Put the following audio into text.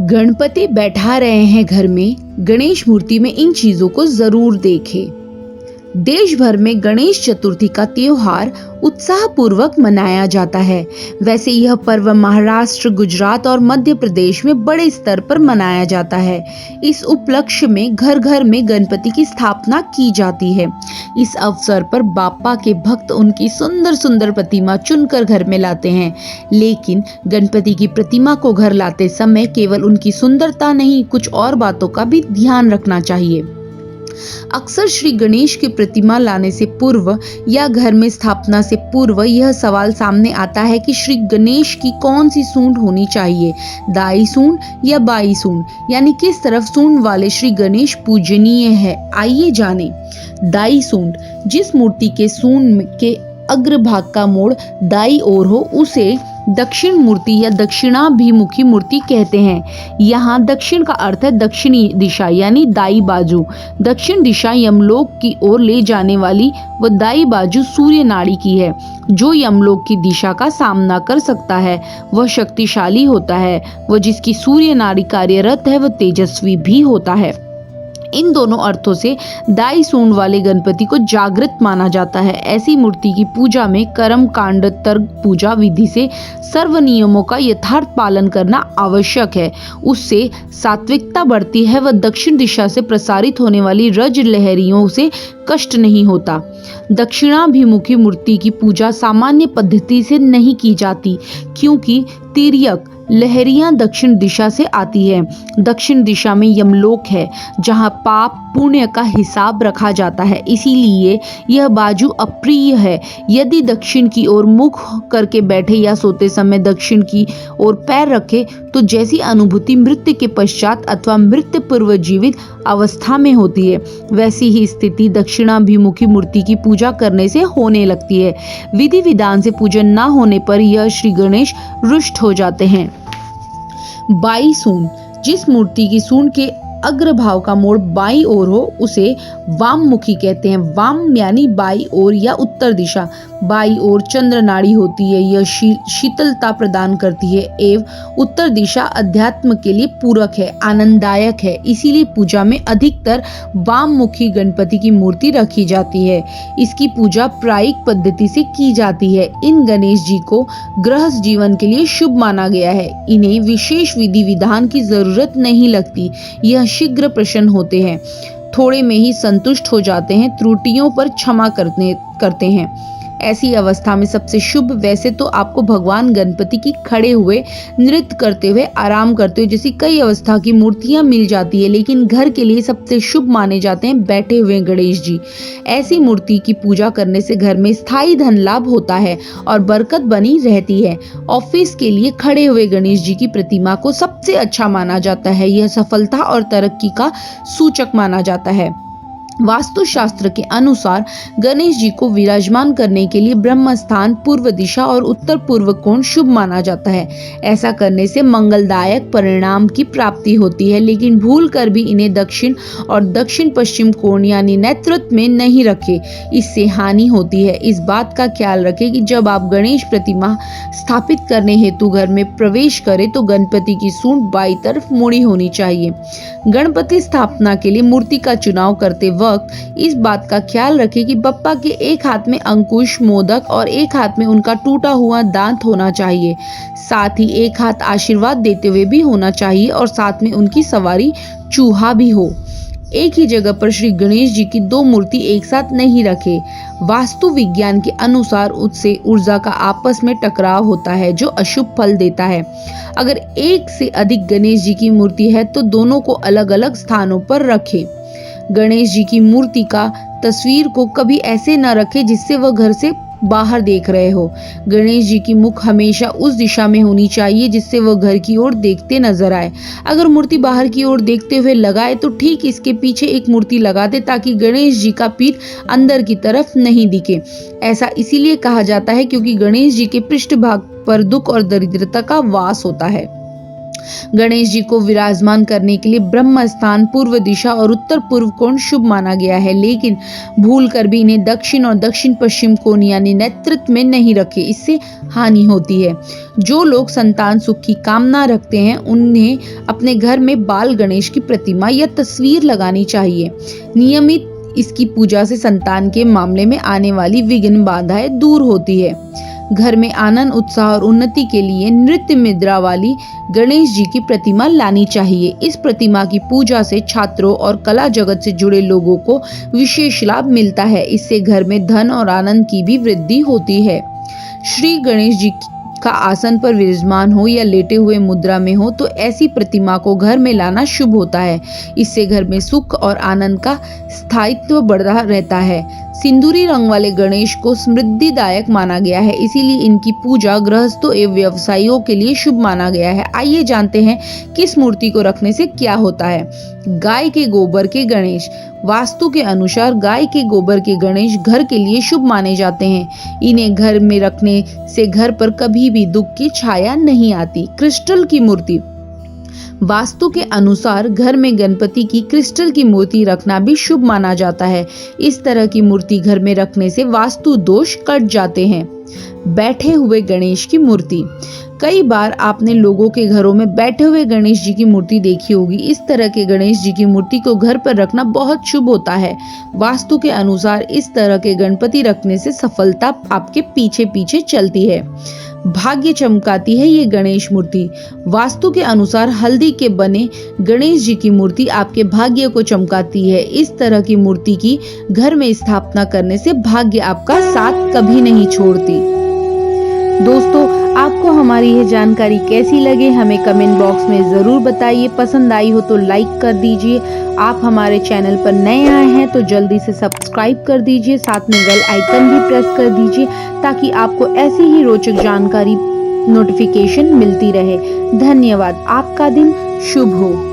गणपति बैठा रहे हैं घर में, गणेश मूर्ति में इन चीजों को जरूर देखें। देश भर में गणेश चतुर्थी का त्योहार उत्साहपूर्वक मनाया जाता है। वैसे यह पर्व महाराष्ट्र, गुजरात और मध्य प्रदेश में बड़े स्तर पर मनाया जाता है। इस उपलक्ष्य में घर घर में गणपति की स्थापना की जाती है। इस अवसर पर बाप्पा के भक्त उनकी सुंदर सुंदर प्रतिमा चुनकर घर में लाते हैं। लेकिन गणपति की प्रतिमा को घर लाते समय केवल उनकी सुंदरता नहीं, कुछ और बातों का भी ध्यान रखना चाहिए। अक्सर श्री गणेश की प्रतिमा लाने से पूर्व या घर में स्थापना से पूर्व यह सवाल सामने आता है कि श्री गणेश की कौन सी सूंड होनी चाहिए, दाई सूंड या बाई सूंड, यानी किस तरफ सूंड वाले श्री गणेश पूजनीय है। आइए जानें। दाई सूंड, जिस मूर्ति के सूंड के अग्रभाग का मोड़ दाई ओर हो उसे दक्षिण मूर्ति या दक्षिणाभिमुखी मूर्ति कहते हैं। यहाँ दक्षिण का अर्थ है दक्षिणी दिशा यानी दाई बाजू। दक्षिण दिशा यमलोक की ओर ले जाने वाली व दाई बाजू सूर्य नाड़ी की है। जो यमलोक की दिशा का सामना कर सकता है वह शक्तिशाली होता है, वह जिसकी सूर्य नाड़ी कार्यरत है वह तेजस्वी भी होता है। इन दोनों अर्थों से दाई सूंड वाले गणपति को जागृत माना जाता है। ऐसी मूर्ति की पूजा में कर्म कांड तर्क पूजा विधि से सर्व नियमों का यथार्थ पालन करना आवश्यक है। उससे सात्विकता बढ़ती है व दक्षिण दिशा से प्रसारित होने वाली रज लहरियों से कष्ट नहीं होता। दक्षिणाभिमुखी मूर्ति की पूजा सामान्य पद्धति से नहीं की जाती, क्योंकि तिर्यक लहरियां दक्षिण दिशा से आती है। दक्षिण दिशा में यमलोक है, जहां पाप पुण्य का हिसाब रखा जाता है, इसीलिए यह बाजू अप्रिय है। यदि दक्षिण की ओर मुख करके बैठे या सोते समय दक्षिण की ओर पैर रखे तो जैसी अनुभूति मृत्यु के पश्चात अथवा मृत्यु पूर्व जीवित अवस्था में होती है, वैसी ही स्थिति दक्षिणाभिमुखी मूर्ति की पूजा करने से होने लगती है। विधि विधान से पूजन न होने पर यह श्री गणेश रुष्ट हो जाते हैं। बाई सूंड, जिस मूर्ति की सूंड के अग्रभाग का मोड़ बाई ओर हो उसे वाम मुखी कहते हैं। वाम यानी बाई ओर या उत्तर दिशा। बाई ओर चंद्र नाड़ी होती है, यह शीतलता प्रदान करती है एवं उत्तर दिशा अध्यात्म के लिए पूरक है, आनंददायक है। इसीलिए पूजा में अधिकतर वाम मुखी गणपति की मूर्ति रखी जाती है। इसकी पूजा प्रायिक पद्धति से की जाती है। इन गणेश जी को गृहस्थ जीवन के लिए शुभ माना गया है। इन्हें विशेष विधि विधान की जरूरत नहीं लगती। यह शीघ्र प्रसन्न होते हैं, थोड़े में ही संतुष्ट हो जाते हैं, त्रुटियों पर क्षमा करते हैं। ऐसी अवस्था में सबसे शुभ वैसे तो आपको भगवान गणपति की खड़े हुए, नृत्य करते हुए, आराम करते हुए जैसी कई अवस्था की मूर्तियां मिल जाती है, लेकिन घर के लिए सबसे शुभ माने जाते हैं बैठे हुए गणेश जी। ऐसी मूर्ति की पूजा करने से घर में स्थायी धन लाभ होता है और बरकत बनी रहती है। ऑफिस के लिए खड़े हुए गणेश जी की प्रतिमा को सबसे अच्छा माना जाता है। यह सफलता और तरक्की का सूचक माना जाता है। वास्तुशास्त्र के अनुसार गणेश जी को विराजमान करने के लिए ब्रह्म स्थान, पूर्व दिशा और उत्तर पूर्व कोण शुभ माना जाता है। ऐसा करने से मंगलदायक परिणाम की प्राप्ति होती है, लेकिन भूल कर भी इन्हें दक्षिण और दक्षिण पश्चिम कोण यानी नेतृत्व में नहीं रखे, इससे हानि होती है। इस बात का ख्याल रखें कि जब आप गणेश प्रतिमा स्थापित करने हेतु घर में प्रवेश करें तो गणपति की सूंड बाई तरफ मुड़ी होनी चाहिए। गणपति स्थापना के लिए मूर्ति का चुनाव करते वक्त इस बात का ख्याल रखें कि बप्पा के एक हाथ में अंकुश, मोदक और एक हाथ में उनका टूटा हुआ दांत होना चाहिए। साथ ही एक हाथ आशीर्वाद देते हुए भी होना चाहिए और साथ में उनकी सवारी चूहा भी हो। एक ही जगह पर श्री गणेश जी की दो मूर्ति एक साथ नहीं रखे। वास्तु विज्ञान के अनुसार उससे ऊर्जा का आपस में टकराव होता है जो अशुभ फल देता है। अगर एक से अधिक गणेश जी की मूर्ति है तो दोनों को अलग अलग स्थानों पर रखें। गणेश जी की मूर्ति का तस्वीर को कभी ऐसे न रखें जिससे वह घर से बाहर देख रहे हो। गणेश जी की मुख हमेशा उस दिशा में होनी चाहिए जिससे वह घर की ओर देखते नजर आए। अगर मूर्ति बाहर की ओर देखते हुए लगाए तो ठीक इसके पीछे एक मूर्ति लगा दे ताकि गणेश जी का पीठ अंदर की तरफ नहीं दिखे। ऐसा इसीलिए कहा जाता है क्योंकि गणेश जी के पृष्ठभाग पर दुख और दरिद्रता का वास होता है। गणेश जी को विराजमान करने के लिए ब्रह्म स्थान, पूर्व दिशा और उत्तर पूर्व कोण शुभ माना गया है, लेकिन भूलकर भी इन्हें दक्षिण और दक्षिण पश्चिम कोण यानी नेतृत्व में नहीं रखें, इससे हानि होती है। जो लोग संतान सुख की कामना रखते हैं उन्हें अपने घर में बाल गणेश की प्रतिमा या तस्वीर लगानी चाहिए। नियमित इसकी पूजा से संतान के मामले में आने वाली विघ्न बाधाएं दूर होती है। घर में आनंद, उत्साह और उन्नति के लिए नृत्य मुद्रा वाली गणेश जी की प्रतिमा लानी चाहिए। इस प्रतिमा की पूजा से छात्रों और कला जगत से जुड़े लोगों को विशेष लाभ मिलता है। इससे घर में धन और आनंद की भी वृद्धि होती है। श्री गणेश जी का आसन पर विराजमान हो या लेटे हुए मुद्रा में हो तो ऐसी प्रतिमा को घर में लाना शुभ होता है। इससे घर में सुख और आनंद का स्थायित्व बढ़ा रहता है। सिंदूरी रंग वाले गणेश को समृद्धिदायक माना गया है, इसीलिए इनकी पूजा गृहस्थों एवं व्यवसायियों के लिए शुभ माना गया है। आइए जानते हैं किस मूर्ति को रखने से क्या होता है। गाय के गोबर के गणेश। वास्तु के अनुसार गाय के गोबर के गणेश घर के लिए शुभ माने जाते हैं। इन्हें घर में रखने से घर पर कभी भी दुख की छाया नहीं आती। क्रिस्टल की मूर्ति। वास्तु के अनुसार घर में गणपति की क्रिस्टल की मूर्ति रखना भी शुभ माना जाता है। इस तरह की मूर्ति घर में रखने से वास्तु दोष कट जाते हैं। बैठे हुए गणेश की मूर्ति। कई बार आपने लोगों के घरों में बैठे हुए गणेश जी की मूर्ति देखी होगी। इस तरह के गणेश जी की मूर्ति को घर पर रखना बहुत शुभ होता है। वास्तु के अनुसार इस तरह के गणपति रखने से सफलता आपके पीछे पीछे चलती है। भाग्य चमकाती है ये गणेश मूर्ति। वास्तु के अनुसार हल्दी के बने गणेश जी की मूर्ति आपके भाग्य को चमकाती है। इस तरह की मूर्ति की घर में स्थापना करने से भाग्य आपका साथ कभी नहीं छोड़ती। दोस्तों, आपको हमारी यह जानकारी कैसी लगे हमें कमेंट बॉक्स में ज़रूर बताइए। पसंद आई हो तो लाइक कर दीजिए। आप हमारे चैनल पर नए आए हैं तो जल्दी से सब्सक्राइब कर दीजिए, साथ में बेल आइकन भी प्रेस कर दीजिए ताकि आपको ऐसी ही रोचक जानकारी नोटिफिकेशन मिलती रहे। धन्यवाद। आपका दिन शुभ हो।